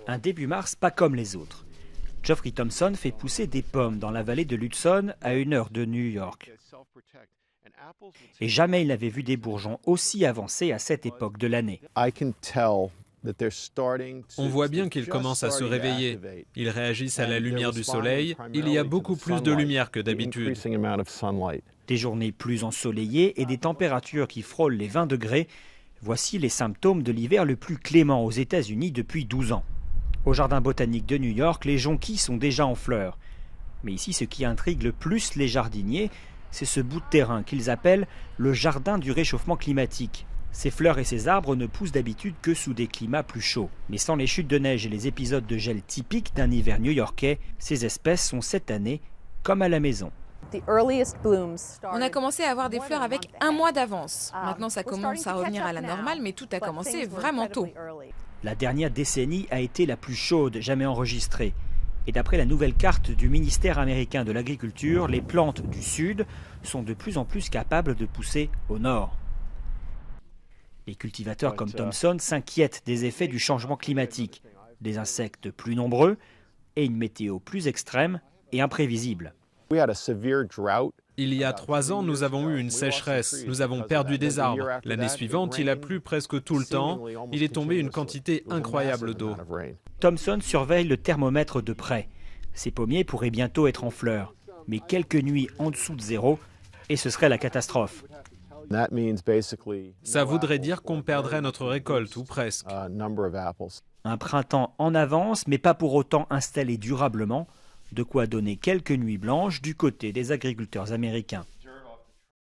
Un début mars pas comme les autres. Geoffrey Thompson fait pousser des pommes dans la vallée de l'Hudson à 1 heure de New York. Et jamais il n'avait vu des bourgeons aussi avancés à cette époque de l'année. On voit bien qu'ils commencent à se réveiller. Ils réagissent à la lumière du soleil. Il y a beaucoup plus de lumière que d'habitude. Des journées plus ensoleillées et des températures qui frôlent les 20 degrés. Voici les symptômes de l'hiver le plus clément aux États-Unis depuis 12 ans. Au jardin botanique de New York, les jonquilles sont déjà en fleurs. Mais ici, ce qui intrigue le plus les jardiniers, c'est ce bout de terrain qu'ils appellent le jardin du réchauffement climatique. Ces fleurs et ces arbres ne poussent d'habitude que sous des climats plus chauds. Mais sans les chutes de neige et les épisodes de gel typiques d'un hiver new-yorkais, ces espèces sont cette année comme à la maison. On a commencé à avoir des fleurs avec 1 mois d'avance. Maintenant, ça commence à revenir à la normale, mais tout a commencé vraiment tôt. La dernière décennie a été la plus chaude jamais enregistrée. Et d'après la nouvelle carte du ministère américain de l'Agriculture, les plantes du sud sont de plus en plus capables de pousser au nord. Les cultivateurs comme Thompson s'inquiètent des effets du changement climatique, des insectes plus nombreux et une météo plus extrême et imprévisible. Il y a 3 ans, nous avons eu une sécheresse. Nous avons perdu des arbres. L'année suivante, il a plu presque tout le temps. Il est tombé une quantité incroyable d'eau. Thompson surveille le thermomètre de près. Ces pommiers pourraient bientôt être en fleurs. Mais quelques nuits en dessous de zéro, et ce serait la catastrophe. Ça voudrait dire qu'on perdrait notre récolte, ou presque. Un printemps en avance, mais pas pour autant installé durablement. De quoi donner quelques nuits blanches du côté des agriculteurs américains.